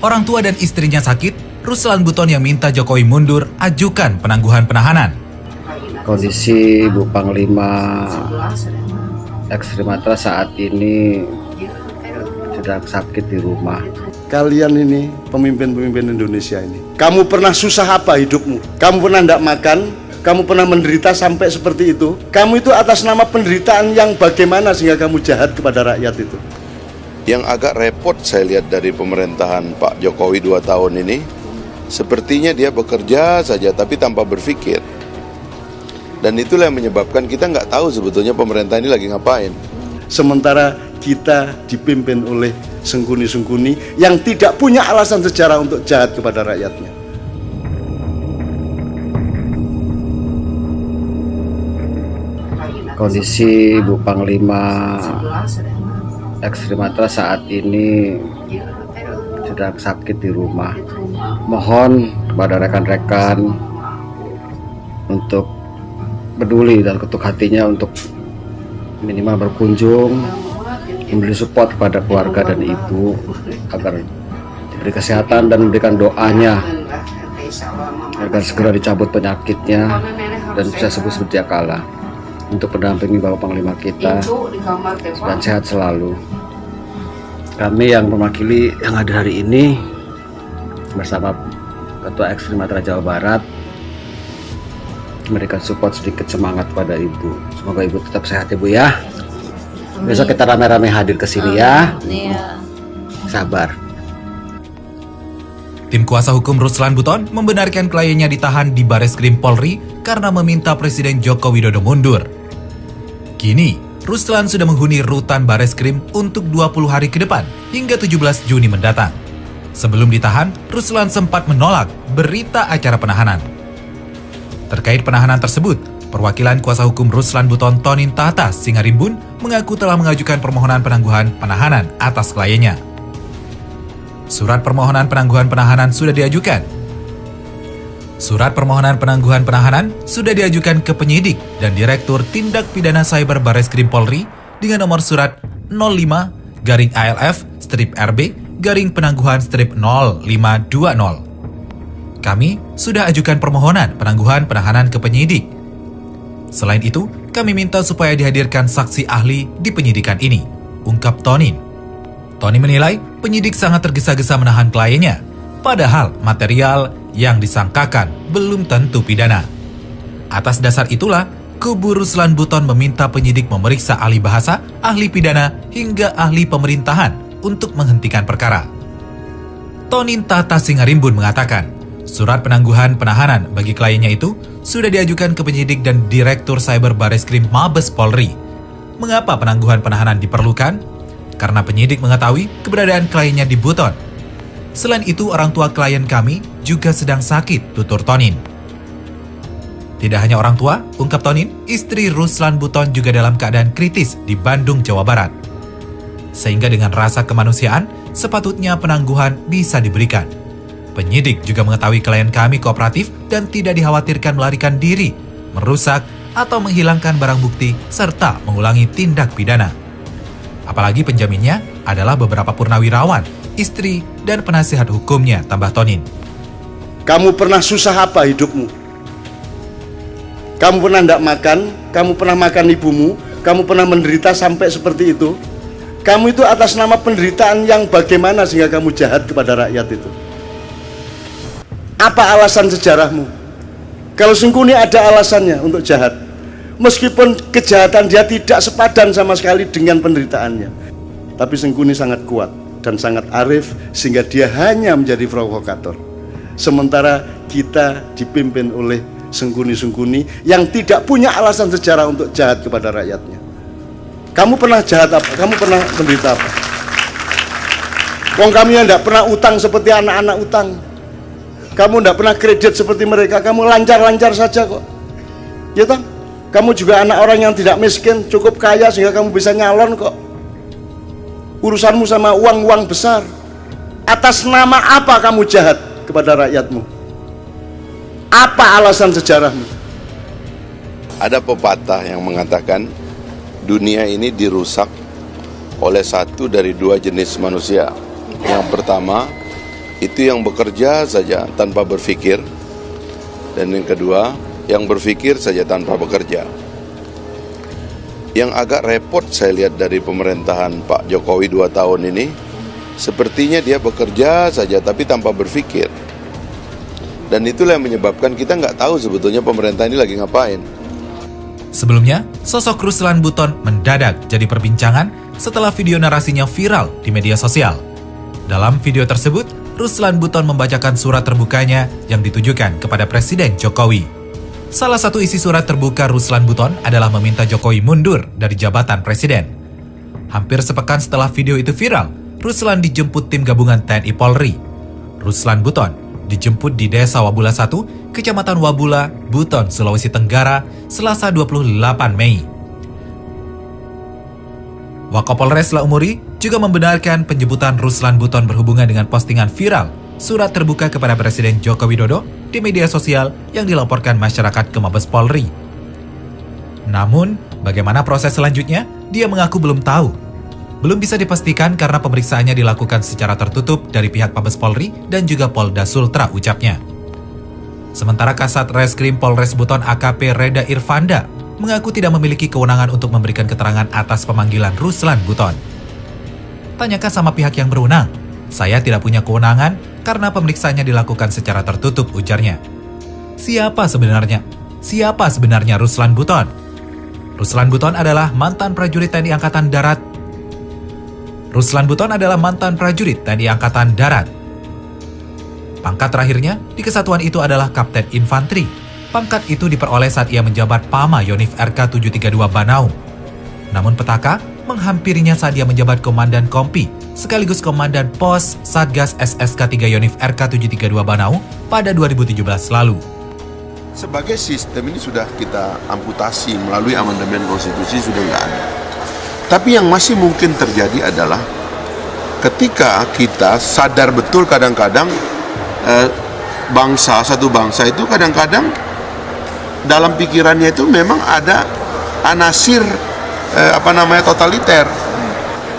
Orang tua dan istrinya sakit, Ruslan Buton yang minta Jokowi mundur ajukan penangguhan penahanan. Kondisi Bu Panglima Ekstrimatra saat ini sedang sakit di rumah. Kalian ini pemimpin-pemimpin Indonesia ini, kamu pernah susah apa hidupmu? Kamu pernah tidak makan? Kamu pernah menderita sampai seperti itu? Kamu itu atas nama penderitaan yang bagaimana sehingga kamu jahat kepada rakyat itu? Yang agak repot saya lihat dari pemerintahan Pak Jokowi 2 tahun ini, sepertinya dia bekerja saja tapi tanpa berpikir. Dan itulah yang menyebabkan kita nggak tahu sebetulnya pemerintah ini lagi ngapain. Sementara kita dipimpin oleh sengkuni-sengkuni yang tidak punya alasan sejarah untuk jahat kepada rakyatnya. Kondisi Bu Panglima Ekstrimatra saat ini sedang sakit di rumah. Mohon kepada rekan-rekan untuk peduli dan ketuk hatinya untuk minimal berkunjung, memberi support kepada keluarga dan ibu agar diberi kesehatan dan memberikan doanya agar segera dicabut penyakitnya dan bisa sembuh seperti kala. Untuk mendampingi Bapak Panglima kita dan sehat selalu. Kami yang mewakili yang ada hari ini bersama Ketua Ekstrimatra Jawa Barat memberikan support sedikit semangat pada Ibu. Semoga Ibu tetap sehat ya Bu ya. Besok kita rame-rame hadir ke sini ya. Sabar. Tim kuasa hukum Ruslan Buton membenarkan kliennya ditahan di Bareskrim Polri karena meminta Presiden Joko Widodo mundur. Kini, Ruslan sudah menghuni rutan Bareskrim untuk 20 hari ke depan hingga 17 Juni mendatang. Sebelum ditahan, Ruslan sempat menolak berita acara penahanan. Terkait penahanan tersebut, perwakilan kuasa hukum Ruslan Buton Tonin Tata Singarimbun mengaku telah mengajukan permohonan penangguhan penahanan atas kliennya. Surat permohonan penangguhan penahanan sudah diajukan. Surat permohonan penangguhan penahanan sudah diajukan ke penyidik dan Direktur Tindak Pidana Cyber Bareskrim Polri dengan nomor surat 05-ALF-penangguhan-0520. Kami sudah ajukan permohonan penangguhan penahanan ke penyidik. Selain itu, kami minta supaya dihadirkan saksi ahli di penyidikan ini, ungkap Tonin. Tonin menilai penyidik sangat tergesa-gesa menahan kliennya, padahal material yang disangkakan belum tentu pidana. Atas dasar itulah, kubu Ruslan Buton meminta penyidik memeriksa ahli bahasa, ahli pidana, hingga ahli pemerintahan untuk menghentikan perkara. Tonin Tata Singarimbun mengatakan, surat penangguhan penahanan bagi kliennya itu sudah diajukan ke penyidik dan Direktur Cyber Bareskrim Mabes Polri. Mengapa penangguhan penahanan diperlukan? Karena penyidik mengetahui keberadaan kliennya di Buton. Selain itu, orang tua klien kami juga sedang sakit, tutur Tonin. Tidak hanya orang tua, ungkap Tonin, istri Ruslan Buton juga dalam keadaan kritis di Bandung, Jawa Barat. Sehingga dengan rasa kemanusiaan, sepatutnya penangguhan bisa diberikan. Penyidik juga mengetahui klien kami kooperatif dan tidak dikhawatirkan melarikan diri, merusak, atau menghilangkan barang bukti, serta mengulangi tindak pidana. Apalagi penjaminnya adalah beberapa purnawirawan, istri, dan penasihat hukumnya, tambah Tonin. Kamu pernah susah apa hidupmu? Kamu pernah tidak makan? Kamu pernah makan ibumu? Kamu pernah menderita sampai seperti itu? Kamu itu atas nama penderitaan yang bagaimana sehingga kamu jahat kepada rakyat itu? Apa alasan sejarahmu? Kalau Sengkuni ada alasannya untuk jahat, meskipun kejahatan dia tidak sepadan sama sekali dengan penderitaannya, tapi Sengkuni sangat kuat dan sangat arif sehingga dia hanya menjadi provokator. Sementara kita dipimpin oleh sengkuni-sengkuni yang tidak punya alasan sejarah untuk jahat kepada rakyatnya. Kamu pernah jahat apa? Kamu pernah menderita apa? Wong kami yang tidak pernah utang seperti anak-anak utang. Kamu tidak pernah kredit seperti mereka. Kamu lancar-lancar saja kok. Ya toh? Kamu juga anak orang yang tidak miskin, cukup kaya sehingga kamu bisa nyalon kok. Urusanmu sama uang-uang besar. Atas nama apa kamu jahat kepada rakyatmu? Apa alasan sejarahmu? Ada pepatah yang mengatakan dunia ini dirusak oleh satu dari dua jenis manusia. Yang pertama, itu yang bekerja saja tanpa berpikir, dan yang kedua, yang berpikir saja tanpa bekerja. Yang agak repot saya lihat dari pemerintahan Pak Jokowi 2 tahun ini, sepertinya dia bekerja saja tapi tanpa berpikir. Dan itulah yang menyebabkan kita nggak tahu sebetulnya pemerintah ini lagi ngapain. Sebelumnya, sosok Ruslan Buton mendadak jadi perbincangan setelah video narasinya viral di media sosial. Dalam video tersebut, Ruslan Buton membacakan surat terbukanya yang ditujukan kepada Presiden Jokowi. Salah satu isi surat terbuka Ruslan Buton adalah meminta Jokowi mundur dari jabatan presiden. Hampir sepekan setelah video itu viral, Ruslan dijemput tim gabungan TNI Polri. Ruslan Buton dijemput di Desa Wabula 1, Kecamatan Wabula, Buton, Sulawesi Tenggara, Selasa 28 Mei. Wakapolres Laumuri juga membenarkan penjemputan Ruslan Buton berhubungan dengan postingan viral surat terbuka kepada Presiden Joko Widodo di media sosial yang dilaporkan masyarakat ke Mabes Polri. Namun, bagaimana proses selanjutnya? Dia mengaku belum tahu. Belum bisa dipastikan karena pemeriksaannya dilakukan secara tertutup dari pihak Mabes Polri dan juga Polda Sultra, ucapnya. Sementara Kasat Reskrim Polres Buton AKP Reda Irfanda mengaku tidak memiliki kewenangan untuk memberikan keterangan atas pemanggilan Ruslan Buton. Tanyakan sama pihak yang berwenang. Saya tidak punya kewenangan karena pemeriksaannya dilakukan secara tertutup, ujarnya. Siapa sebenarnya? Siapa sebenarnya Ruslan Buton? Ruslan Buton adalah mantan prajurit TNI Angkatan Darat. Ruslan Buton adalah mantan prajurit TNI Angkatan Darat. Pangkat terakhirnya di kesatuan itu adalah Kapten Infanteri. Pangkat itu diperoleh saat ia menjabat Pama Yonif RK 732 Banaum. Namun petaka menghampirinya saat dia menjabat Komandan Kompi sekaligus Komandan Pos Satgas SSK 3 Yonif RK 732 Banaum pada 2017 lalu. Sebagai sistem ini sudah kita amputasi melalui amandemen konstitusi, sudah nggak ada. Tapi yang masih mungkin terjadi adalah ketika kita sadar betul kadang-kadang satu bangsa itu kadang-kadang dalam pikirannya itu memang ada anasir totaliter.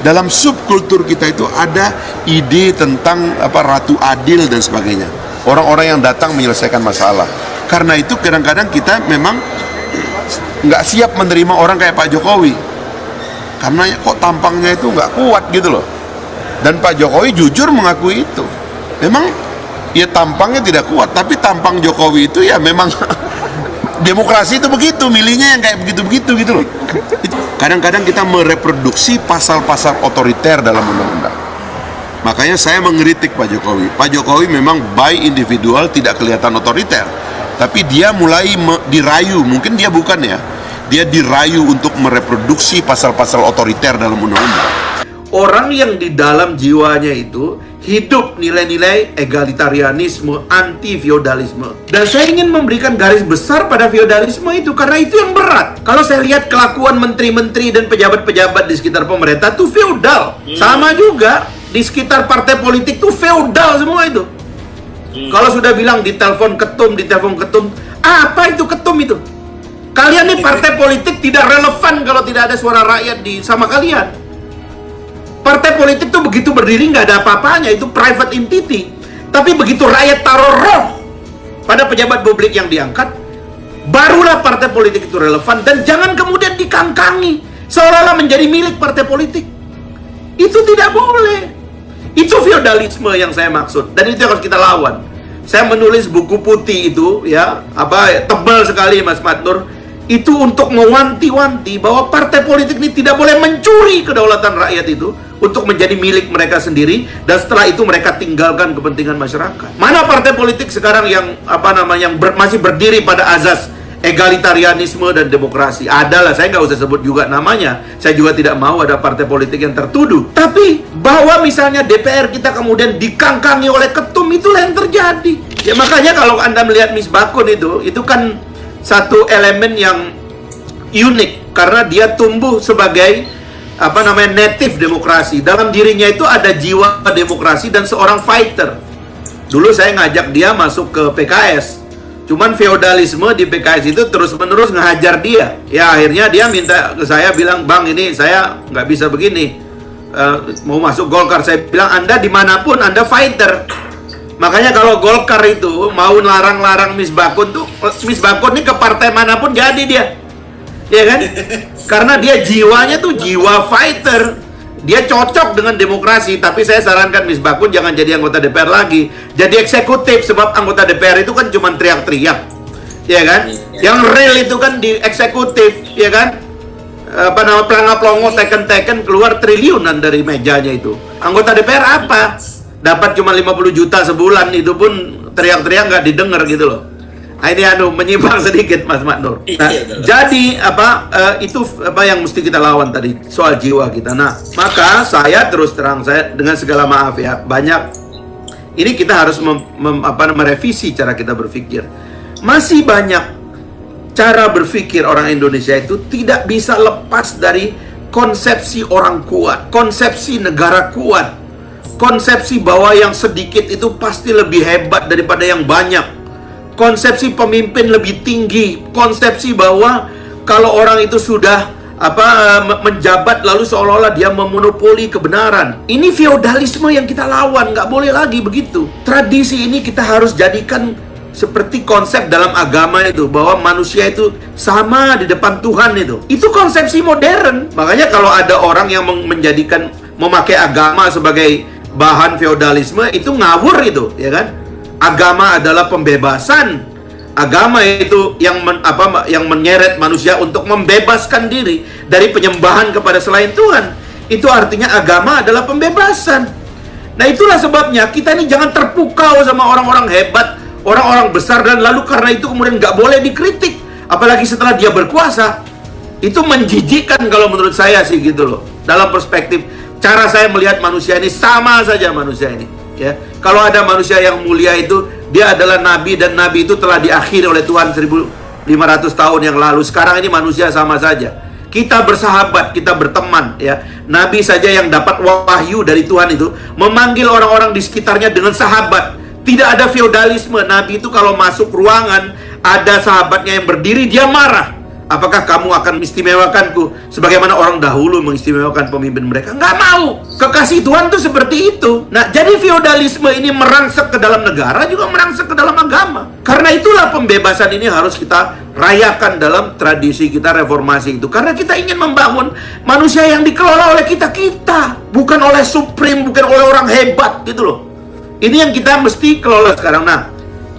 Dalam subkultur kita itu ada ide tentang ratu adil dan sebagainya. Orang-orang yang datang menyelesaikan masalah. Karena itu kadang-kadang kita memang nggak siap menerima orang kayak Pak Jokowi. Karena kok tampangnya itu nggak kuat gitu loh. Dan Pak Jokowi jujur mengakui itu. Memang ya tampangnya tidak kuat, tapi tampang Jokowi itu ya memang demokrasi itu begitu, milihnya yang kayak begitu-begitu gitu loh. Kadang-kadang kita mereproduksi pasal-pasal otoriter dalam undang-undang. Makanya saya mengkritik Pak Jokowi. Pak Jokowi memang by individual tidak kelihatan otoriter, tapi dia mulai dirayu, mungkin dia bukan ya, dia dirayu untuk mereproduksi pasal-pasal otoriter dalam undang-undang. Orang yang di dalam jiwanya itu hidup nilai-nilai egalitarianisme, anti-feodalisme. Dan saya ingin memberikan garis besar pada feodalisme itu, karena itu yang berat. Kalau saya lihat kelakuan menteri-menteri dan pejabat-pejabat di sekitar pemerintah itu feodal. Sama juga di sekitar partai politik itu feodal semua itu. Kalau sudah bilang ditelepon ketum, apa itu ketum itu? Kalian nih partai politik tidak relevan kalau tidak ada suara rakyat sama kalian. Partai politik tuh begitu berdiri nggak ada apa-apanya, itu private entity. Tapi begitu rakyat taruh roh pada pejabat publik yang diangkat, barulah partai politik itu relevan. Dan jangan kemudian dikangkangi seolah-olah menjadi milik partai politik. Itu tidak boleh. Itu feodalisme yang saya maksud, dan itu yang harus kita lawan. Saya menulis buku putih itu ya, tebal sekali Mas Matnur, itu untuk mewanti-wanti bahwa partai politik ini tidak boleh mencuri kedaulatan rakyat itu untuk menjadi milik mereka sendiri, dan setelah itu mereka tinggalkan kepentingan masyarakat. Mana partai politik sekarang yang masih berdiri pada azas egalitarianisme dan demokrasi? Adalah, saya nggak usah sebut juga namanya. Saya juga tidak mau ada partai politik yang tertuduh. Tapi bahwa misalnya DPR kita kemudian dikangkangi oleh ketum, itulah yang terjadi. Ya makanya kalau Anda melihat Misbakun itu kan satu elemen yang unik karena dia tumbuh sebagai native demokrasi. Dalam dirinya itu ada jiwa demokrasi dan seorang fighter. Dulu saya ngajak dia masuk ke PKS. Cuman feodalisme di PKS itu terus-menerus ngehajar dia. Ya akhirnya dia minta ke saya, bilang, "Bang, ini saya nggak bisa begini. Mau masuk Golkar." Saya bilang, "Anda dimanapun Anda fighter. Makanya kalau Golkar itu mau larang-larang Misbakun tuh, Misbakun ini ke partai manapun jadi dia. Ya kan? Karena dia jiwanya tuh jiwa fighter. Dia cocok dengan demokrasi, tapi saya sarankan Misbakun jangan jadi anggota DPR lagi. Jadi eksekutif, sebab anggota DPR itu kan cuma teriak-teriak. Ya kan? Yang real itu kan di eksekutif, ya kan? Apa nama pelangap-pelongo teken-teken keluar triliunan dari mejanya itu. Anggota DPR apa? Dapat cuma 50 juta sebulan, itu pun teriak-teriak nggak didengar gitu loh. Nah, ini menyimpang sedikit Mas Maknur. Nah, jadi itu yang mesti kita lawan tadi soal jiwa kita. Nah, maka saya terus terang, saya dengan segala maaf ya, banyak ini kita harus merevisi cara kita berpikir. Masih banyak cara berpikir orang Indonesia itu tidak bisa lepas dari konsepsi orang kuat, konsepsi negara kuat, konsepsi bahwa yang sedikit itu pasti lebih hebat daripada yang banyak, konsepsi pemimpin lebih tinggi, konsepsi bahwa kalau orang itu sudah menjabat lalu seolah-olah dia memonopoli kebenaran. Ini feodalisme yang kita lawan, nggak boleh lagi begitu. Tradisi ini kita harus jadikan seperti konsep dalam agama itu, bahwa manusia itu sama di depan Tuhan itu. Itu konsepsi modern. Makanya kalau ada orang yang memakai agama sebagai bahan feodalisme, itu ngawur itu, ya kan? Agama adalah pembebasan. Agama itu yang menyeret manusia untuk membebaskan diri dari penyembahan kepada selain Tuhan. Itu artinya agama adalah pembebasan. Nah, itulah sebabnya kita ini jangan terpukau sama orang-orang hebat, orang-orang besar, dan lalu karena itu kemudian nggak boleh dikritik. Apalagi setelah dia berkuasa. Itu menjijikkan kalau menurut saya sih gitu loh. Dalam perspektif cara saya melihat manusia ini, sama saja manusia ini, ya. Kalau ada manusia yang mulia itu, dia adalah nabi, dan nabi itu telah diakhiri oleh Tuhan 1500 tahun yang lalu. Sekarang ini manusia sama saja. Kita bersahabat, kita berteman, ya. Nabi saja yang dapat wahyu dari Tuhan itu memanggil orang-orang di sekitarnya dengan sahabat. Tidak ada feodalisme. Nabi itu kalau masuk ruangan, ada sahabatnya yang berdiri, dia marah. Apakah kamu akan mengistimewakanku sebagaimana orang dahulu mengistimewakan pemimpin mereka? Nggak mau. Kekasih Tuhan tuh seperti itu. Nah, jadi feodalisme ini merangsek ke dalam negara, juga merangsek ke dalam agama. Karena itulah pembebasan ini harus kita rayakan dalam tradisi kita reformasi itu. Karena kita ingin membangun manusia yang dikelola oleh kita. Bukan oleh supreme, bukan oleh orang hebat gitu loh. Ini yang kita mesti kelola sekarang. Nah,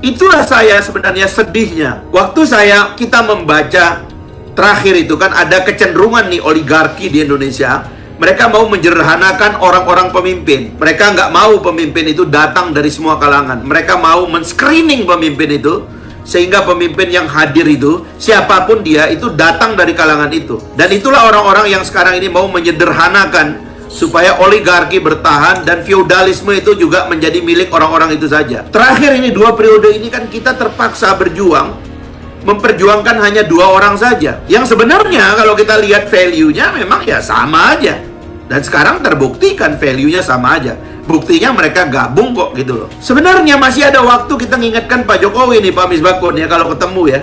itulah saya sebenarnya sedihnya. Waktu kita membaca terakhir itu kan ada kecenderungan nih oligarki di Indonesia. Mereka mau menjederhanakan orang-orang pemimpin. Mereka nggak mau pemimpin itu datang dari semua kalangan. Mereka mau men-screening pemimpin itu, sehingga pemimpin yang hadir itu, siapapun dia, itu datang dari kalangan itu. Dan itulah orang-orang yang sekarang ini mau menyederhanakan supaya oligarki bertahan dan feodalisme itu juga menjadi milik orang-orang itu saja. Terakhir ini 2 periode ini kan kita terpaksa berjuang memperjuangkan hanya 2 orang saja. Yang sebenarnya kalau kita lihat value-nya memang ya sama aja. Dan sekarang terbuktikan value-nya sama aja. Buktinya mereka gabung kok gitu loh. Sebenarnya masih ada waktu kita mengingatkan Pak Jokowi nih, Pak Misbakun ya, kalau ketemu ya.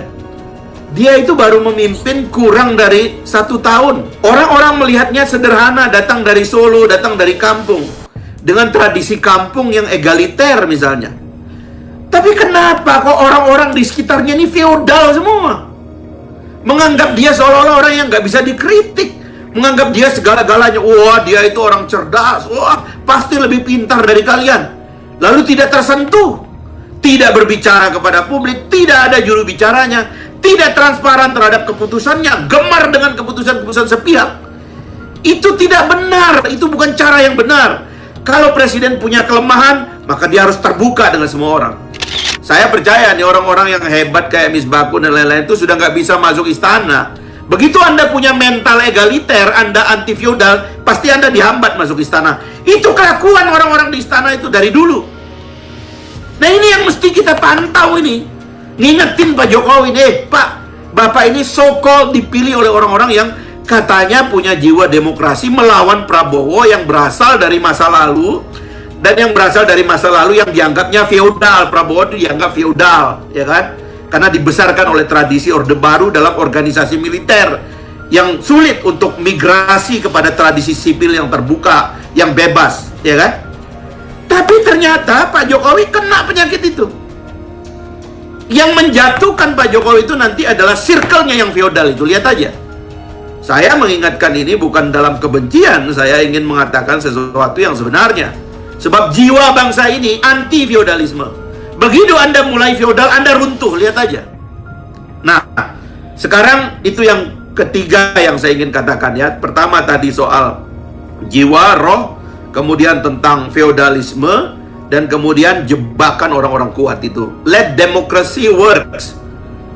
Dia itu baru memimpin kurang dari 1 tahun. Orang-orang melihatnya sederhana, datang dari Solo, datang dari kampung, dengan tradisi kampung yang egaliter misalnya. Tapi kenapa kok orang-orang di sekitarnya ini feodal semua? Menganggap dia seolah-olah orang yang nggak bisa dikritik. Menganggap dia segala-galanya. Wah, dia itu orang cerdas. Wah, pasti lebih pintar dari kalian. Lalu tidak tersentuh. Tidak berbicara kepada publik. Tidak ada juru bicaranya. Tidak transparan terhadap keputusannya. Gemar dengan keputusan-keputusan sepihak. Itu tidak benar. Itu bukan cara yang benar. Kalau presiden punya kelemahan, maka dia harus terbuka dengan semua orang. Saya percaya nih orang-orang yang hebat kayak Misbakun dan lain-lain itu sudah nggak bisa masuk istana. Begitu Anda punya mental egaliter, Anda anti feodal, pasti Anda dihambat masuk istana. Itu kelakuan orang-orang di istana itu dari dulu. Nah, ini yang mesti kita pantau ini. Ngingetin Pak Jokowi nih, Pak, Bapak ini so-called dipilih oleh orang-orang yang katanya punya jiwa demokrasi melawan Prabowo yang berasal dari masa lalu. Dan yang berasal dari masa lalu yang dianggapnya feodal. Prabowo itu dianggap feodal, ya kan? Karena dibesarkan oleh tradisi Orde Baru dalam organisasi militer yang sulit untuk migrasi kepada tradisi sipil yang terbuka, yang bebas, ya kan? Tapi ternyata Pak Jokowi kena penyakit Yang menjatuhkan Pak Jokowi itu nanti adalah circle-nya yang feodal itu. Lihat aja. Saya mengingatkan ini bukan dalam kebencian, saya ingin mengatakan sesuatu yang sebenarnya. Sebab jiwa bangsa ini anti feodalisme. Begitu Anda mulai feodal, Anda runtuh, lihat aja. Nah, sekarang itu yang ketiga yang saya ingin katakan ya. Pertama tadi soal jiwa, roh, kemudian tentang feodalisme, dan kemudian jebakan orang-orang kuat itu. Let democracy works.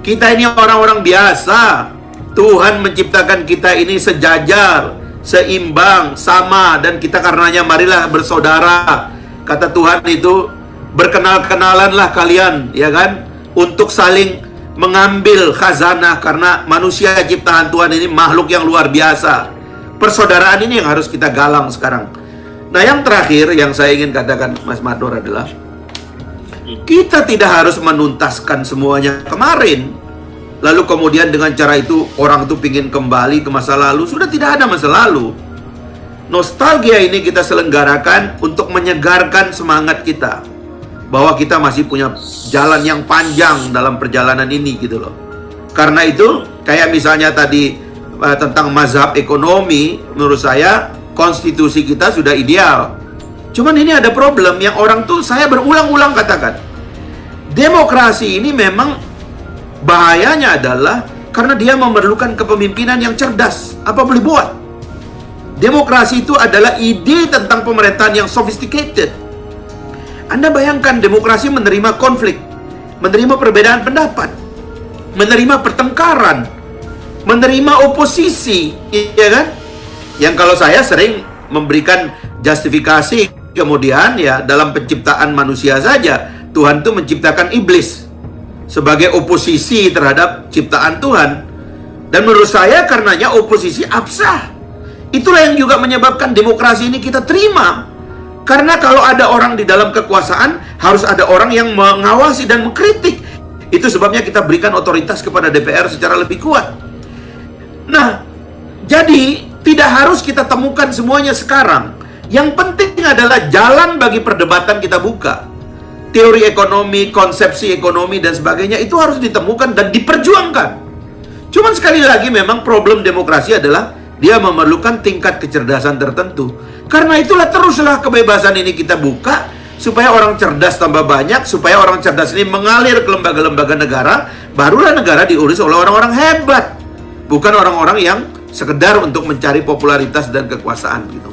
Kita ini orang-orang biasa. Tuhan menciptakan kita ini sejajar, seimbang, sama, dan kita karenanya marilah bersaudara. Kata Tuhan itu, berkenal-kenalanlah kalian, ya kan, untuk saling mengambil khazanah, karena manusia ciptaan Tuhan ini makhluk yang luar biasa. Persaudaraan ini yang harus kita galang sekarang. Nah, yang terakhir yang saya ingin katakan, Mas Mador, adalah kita tidak harus menuntaskan semuanya kemarin. Lalu kemudian dengan cara itu orang itu ingin kembali ke masa lalu. Sudah tidak ada masa lalu. Nostalgia ini kita selenggarakan untuk menyegarkan semangat kita, bahwa kita masih punya jalan yang panjang dalam perjalanan ini gitu loh. Karena itu kayak misalnya tadi tentang mazhab ekonomi, menurut saya konstitusi kita sudah ideal. Cuman ini ada problem yang orang tuh, saya berulang-ulang katakan, demokrasi ini memang bahayanya adalah karena dia memerlukan kepemimpinan yang cerdas. Apa boleh buat? Demokrasi itu adalah ide tentang pemerintahan yang sophisticated. Anda bayangkan demokrasi menerima konflik, menerima perbedaan pendapat, menerima pertengkaran, menerima oposisi, ya kan? Yang kalau saya sering memberikan justifikasi, kemudian ya dalam penciptaan manusia saja, Tuhan itu menciptakan iblis sebagai oposisi terhadap ciptaan Tuhan. Dan menurut saya karenanya oposisi absah. Itulah yang juga menyebabkan demokrasi ini kita terima. Karena kalau ada orang di dalam kekuasaan, harus ada orang yang mengawasi dan mengkritik. Itu sebabnya kita berikan otoritas kepada DPR secara lebih kuat. Nah, jadi tidak harus kita temukan semuanya sekarang. Yang penting adalah jalan bagi perdebatan kita buka. Teori ekonomi, konsepsi ekonomi, dan sebagainya itu harus ditemukan dan diperjuangkan. Cuman sekali lagi memang problem demokrasi adalah dia memerlukan tingkat kecerdasan tertentu. Karena itulah teruslah kebebasan ini kita buka, supaya orang cerdas tambah banyak, supaya orang cerdas ini mengalir ke lembaga-lembaga negara, barulah negara diurus oleh orang-orang hebat. Bukan orang-orang yang sekedar untuk mencari popularitas dan kekuasaan gitu.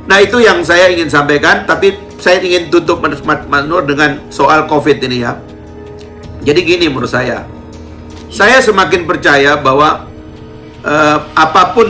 Nah, itu yang saya ingin sampaikan, tapi saya ingin tutup Mas Nur dengan soal COVID ini ya. Jadi gini menurut saya semakin percaya bahwa apapun